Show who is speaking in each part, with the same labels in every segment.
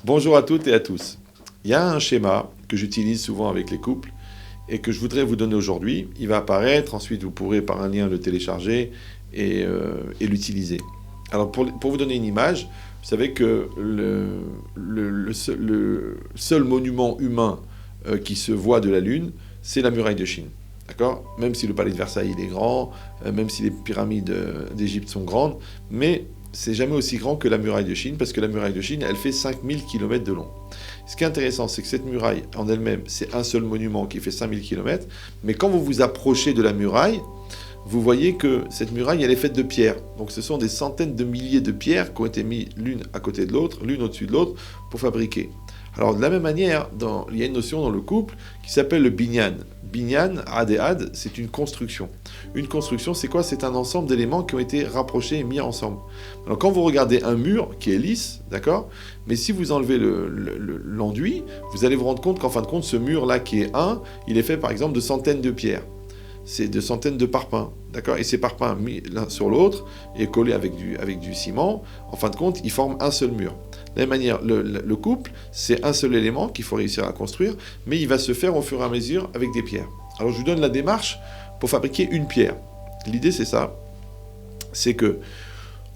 Speaker 1: Bonjour à toutes et à tous. Il y a un schéma que j'utilise souvent avec les couples et que je voudrais vous donner aujourd'hui. Il va apparaître, ensuite vous pourrez par un lien le télécharger et l'utiliser. Alors pour vous donner une image, vous savez que le seul monument humain qui se voit de la Lune, c'est la muraille de Chine. D'accord ? Même si le palais de Versailles il est grand, même si les pyramides d'Égypte sont grandes, mais c'est jamais aussi grand que la muraille de Chine, parce que la muraille de Chine, elle fait 5000 km de long. Ce qui est intéressant, c'est que cette muraille, en elle-même, c'est un seul monument qui fait 5000 km, mais quand vous vous approchez de la muraille, vous voyez que cette muraille, elle est faite de pierres. Donc ce sont des centaines de milliers de pierres qui ont été mises l'une à côté de l'autre, l'une au-dessus de l'autre, pour fabriquer. Alors de la même manière, il y a une notion dans le couple qui s'appelle le binyan. Binyan, ad, c'est une construction. Une construction, c'est quoi ? C'est un ensemble d'éléments qui ont été rapprochés et mis ensemble. Alors quand vous regardez un mur qui est lisse, d'accord ? Mais si vous enlevez l'enduit, vous allez vous rendre compte qu'en fin de compte, ce mur-là qui est il est fait par exemple de centaines de pierres. C'est de centaines de parpaings, d'accord ? Et ces parpaings mis l'un sur l'autre et collés avec du ciment, en fin de compte, ils forment un seul mur. De la même manière, le couple, c'est un seul élément qu'il faut réussir à construire, mais il va se faire au fur et à mesure avec des pierres. Alors je vous donne la démarche pour fabriquer une pierre. L'idée c'est ça, c'est que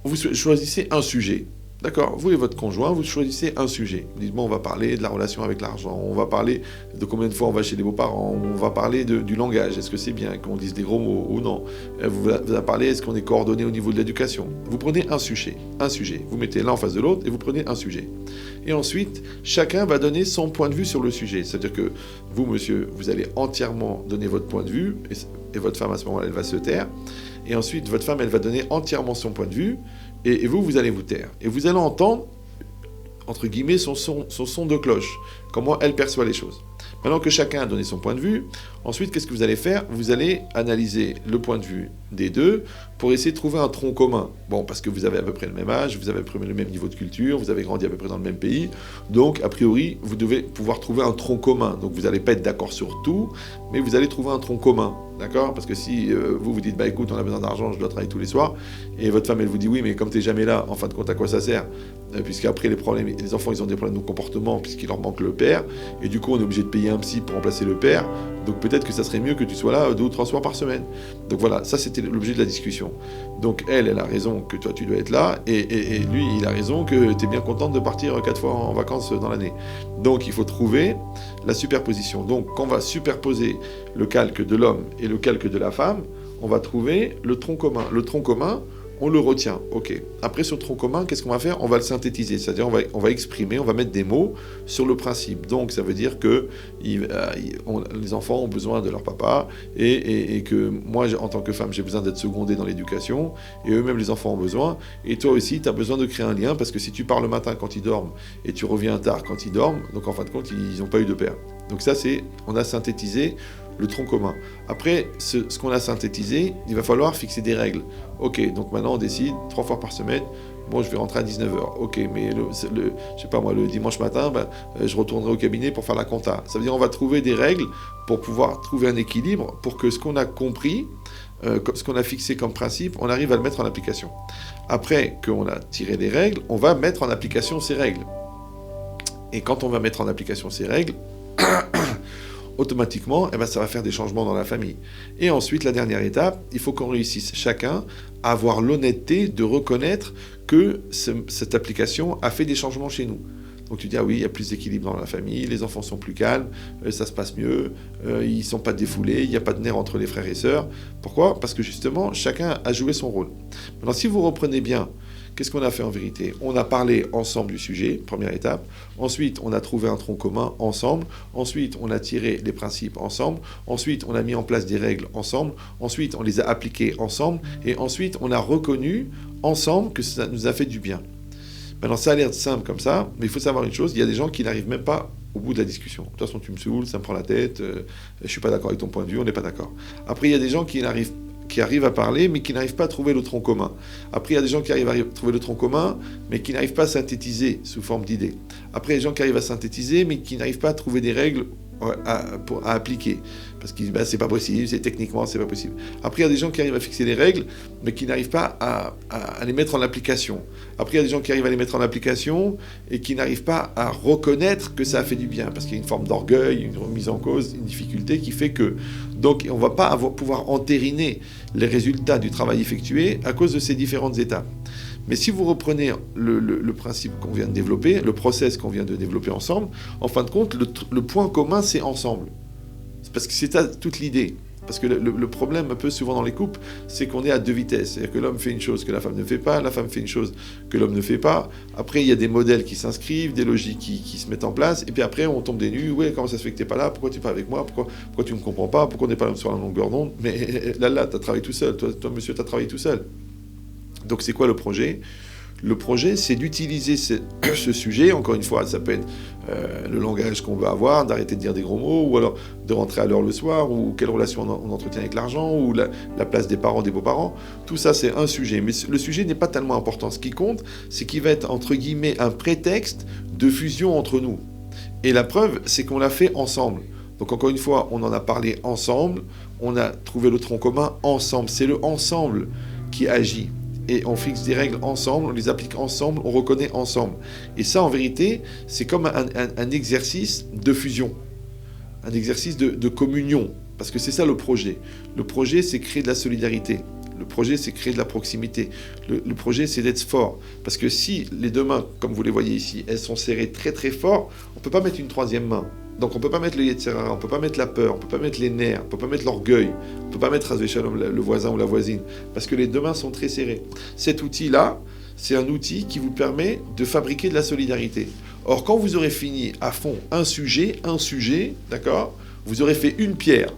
Speaker 1: vous choisissez un sujet. D'accord, vous et votre conjoint, vous choisissez un sujet. Vous dites, bon, on va parler de la relation avec l'argent, on va parler de combien de fois on va chez les beaux-parents, on va parler du langage, est-ce que c'est bien qu'on dise des gros mots ou non. Vous allez parler, est-ce qu'on est coordonné au niveau de l'éducation. Vous prenez un sujet, vous mettez l'un en face de l'autre et vous prenez un sujet. Et ensuite, chacun va donner son point de vue sur le sujet. C'est-à-dire que vous, monsieur, vous allez entièrement donner votre point de vue et votre femme, à ce moment-là, elle va se taire. Et ensuite, votre femme, elle va donner entièrement son point de vue. Et vous allez vous taire. Et vous allez entendre, entre guillemets, son son de cloche. Comment elle perçoit les choses. Maintenant que chacun a donné son point de vue, ensuite, qu'est-ce que vous allez faire ? Vous allez analyser le point de vue des deux pour essayer de trouver un tronc commun. Bon, parce que vous avez à peu près le même âge, vous avez à peu près le même niveau de culture, vous avez grandi à peu près dans le même pays. Donc, a priori, vous devez pouvoir trouver un tronc commun. Donc, vous n'allez pas être d'accord sur tout, mais vous allez trouver un tronc commun. D'accord ? Parce que si vous dites, bah écoute, on a besoin d'argent, je dois travailler tous les soirs, et votre femme, elle vous dit, oui, mais comme tu n'es jamais là, en fin de compte, à quoi ça sert ? Puisqu'après, les enfants, ils ont des problèmes de comportement, puisqu'il leur manque le père, et du coup, on est obligé de payer un psy pour remplacer le père, donc peut-être que ça serait mieux que tu sois là 2 ou 3 soirs par semaine. Donc voilà, ça c'était l'objet de la discussion. Donc elle a raison que toi tu dois être là, et lui, il a raison que tu es bien contente de partir 4 fois en vacances dans l'année. Donc il faut trouver la superposition. Donc quand on va superposer le calque de l'homme et le calque de la femme, on va trouver le tronc commun. Le tronc commun, on le retient, ok. Après, sur le tronc commun, qu'est-ce qu'on va faire ? On va le synthétiser, c'est-à-dire on va exprimer, on va mettre des mots sur le principe. Donc, ça veut dire que les enfants ont besoin de leur papa et que moi, en tant que femme, j'ai besoin d'être secondée dans l'éducation et eux-mêmes, les enfants ont besoin. Et toi aussi, tu as besoin de créer un lien parce que si tu pars le matin quand ils dorment et tu reviens tard quand ils dorment, donc en fin de compte, ils n'ont pas eu de père. Donc ça, on a synthétisé le tronc commun. Après, ce qu'on a synthétisé, il va falloir fixer des règles. Ok, donc maintenant on décide 3 fois par semaine, bon je vais rentrer à 19h. Ok, mais je sais pas moi, le dimanche matin, je retournerai au cabinet pour faire la compta. Ça veut dire on va trouver des règles pour pouvoir trouver un équilibre, pour que ce qu'on a compris, ce qu'on a fixé comme principe, on arrive à le mettre en application. Après qu'on a tiré des règles, on va mettre en application ces règles. Et quand on va mettre en application ces règles, automatiquement, ça va faire des changements dans la famille. Et ensuite, la dernière étape, il faut qu'on réussisse chacun à avoir l'honnêteté de reconnaître que cette application a fait des changements chez nous. Donc tu dis, ah oui, il y a plus d'équilibre dans la famille, les enfants sont plus calmes, ça se passe mieux, ils ne sont pas défoulés, il n'y a pas de nerfs entre les frères et sœurs. Pourquoi ? Parce que justement, chacun a joué son rôle. Maintenant, si vous reprenez bien, qu'est-ce qu'on a fait en vérité ? On a parlé ensemble du sujet, première étape. Ensuite, on a trouvé un tronc commun ensemble. Ensuite, on a tiré les principes ensemble. Ensuite, on a mis en place des règles ensemble. Ensuite, on les a appliquées ensemble. Et ensuite, on a reconnu ensemble que ça nous a fait du bien. Maintenant, ça a l'air simple comme ça, mais il faut savoir une chose, il y a des gens qui n'arrivent même pas au bout de la discussion. De toute façon, tu me saoules, ça me prend la tête, je ne suis pas d'accord avec ton point de vue, on n'est pas d'accord. Après, il y a des gens qui arrivent à parler, mais qui n'arrivent pas à trouver le tronc commun. Après, il y a des gens qui arrivent à trouver le tronc commun, mais qui n'arrivent pas à synthétiser sous forme d'idées. Après, il y a des gens qui arrivent à synthétiser, mais qui n'arrivent pas à trouver des règles à appliquer. Parce que c'est pas possible, techniquement, c'est pas possible. Après, il y a des gens qui arrivent à fixer des règles, mais qui n'arrivent pas à les mettre en application. Après, il y a des gens qui arrivent à les mettre en application et qui n'arrivent pas à reconnaître que ça a fait du bien. Parce qu'il y a une forme d'orgueil, une remise en cause, une difficulté qui fait que... Donc, on ne va pas pouvoir entériner les résultats du travail effectué à cause de ces différentes étapes. Mais si vous reprenez le principe qu'on vient de développer, le process qu'on vient de développer ensemble, en fin de compte, le point commun, c'est ensemble. C'est parce que c'est toute l'idée. Parce que le problème, un peu souvent dans les couples, c'est qu'on est à deux vitesses. C'est-à-dire que l'homme fait une chose que la femme ne fait pas, la femme fait une chose que l'homme ne fait pas. Après, il y a des modèles qui s'inscrivent, des logiques qui se mettent en place. Et puis après, on tombe des nues. Ouais, comment ça se fait que tu n'es pas là? Pourquoi tu n'es pas avec moi? Pourquoi tu ne me comprends pas? Pourquoi on n'est pas sur la longueur d'onde? Mais là, tu as travaillé tout seul. Toi, monsieur, tu as travaillé tout seul. Donc, c'est quoi le projet? Le projet, c'est d'utiliser ce sujet. Encore une fois, ça peut être le langage qu'on veut avoir, d'arrêter de dire des gros mots, ou alors de rentrer à l'heure le soir, ou quelle relation on entretient avec l'argent, ou la place des parents, des beaux-parents. Tout ça, c'est un sujet. Mais le sujet n'est pas tellement important. Ce qui compte, c'est qu'il va être, entre guillemets, un prétexte de fusion entre nous. Et la preuve, c'est qu'on l'a fait ensemble. Donc, encore une fois, on en a parlé ensemble. On a trouvé le tronc commun ensemble. C'est le ensemble qui agit. Et on fixe des règles ensemble, on les applique ensemble, on reconnaît ensemble. Et ça, en vérité, c'est comme un exercice de fusion, un exercice de communion, parce que c'est ça le projet. Le projet, c'est créer de la solidarité. Le projet, c'est créer de la proximité. Le projet, c'est d'être fort. Parce que si les deux mains, comme vous les voyez ici, elles sont serrées très très fort, on ne peut pas mettre une troisième main. Donc on ne peut pas mettre le Yetzirah, on ne peut pas mettre la peur, on ne peut pas mettre les nerfs, on ne peut pas mettre l'orgueil, on ne peut pas mettre Hazvé Shalom, le voisin ou la voisine, parce que les deux mains sont très serrées. Cet outil-là, c'est un outil qui vous permet de fabriquer de la solidarité. Or, quand vous aurez fini à fond un sujet, d'accord, vous aurez fait une pierre.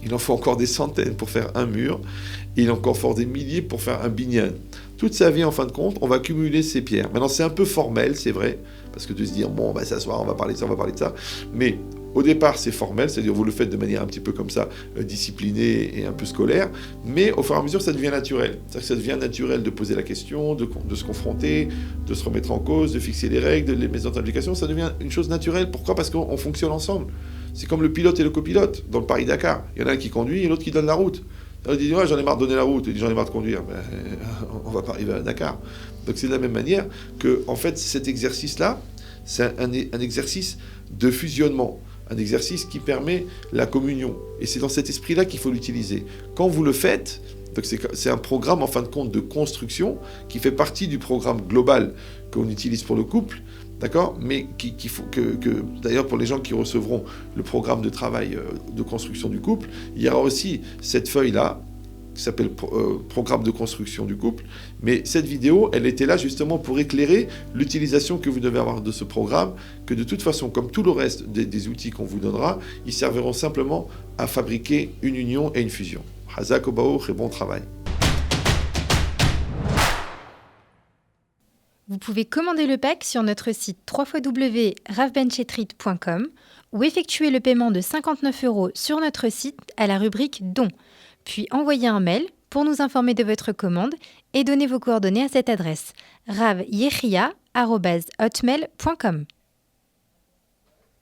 Speaker 1: Il en faut encore des centaines pour faire un mur, et il en faut encore des milliers pour faire un binyan. Toute sa vie, en fin de compte, on va cumuler ces pierres. Maintenant, c'est un peu formel, c'est vrai, parce que de se dire, bon, on va s'asseoir, on va parler de ça, mais au départ, c'est formel, c'est-à-dire vous le faites de manière un petit peu comme ça, disciplinée et un peu scolaire, mais au fur et à mesure, ça devient naturel. C'est-à-dire que ça devient naturel de poser la question, de se confronter, de se remettre en cause, de fixer les règles, de les mettre en application, ça devient une chose naturelle. Pourquoi? Parce qu'on fonctionne ensemble. C'est comme le pilote et le copilote dans le Paris-Dakar. Il y en a un qui conduit et l'autre qui donne la route. Il dit, ouais, j'en ai marre de donner la route, il dit, j'en ai marre de conduire. Ben, on va pas arriver à Dakar. Donc c'est de la même manière que, en fait, cet exercice-là, c'est un exercice de fusionnement, un exercice qui permet la communion. Et c'est dans cet esprit-là qu'il faut l'utiliser. Quand vous le faites, donc c'est un programme, en fin de compte, de construction qui fait partie du programme global qu'on utilise pour le couple, d'accord, mais qu'il faut que d'ailleurs pour les gens qui recevront le programme de travail de construction du couple, il y aura aussi cette feuille-là qui s'appelle programme de construction du couple, mais cette vidéo, elle était là justement pour éclairer l'utilisation que vous devez avoir de ce programme, que de toute façon, comme tout le reste des outils qu'on vous donnera, ils serviront simplement à fabriquer une union et une fusion. Hazak Obaouk et bon travail.
Speaker 2: Vous pouvez commander le pack sur notre site www.ravbenchetrit.com ou effectuer le paiement de 59 € sur notre site à la rubrique Dons, puis envoyer un mail pour nous informer de votre commande et donner vos coordonnées à cette adresse ravyechiya@hotmail.com.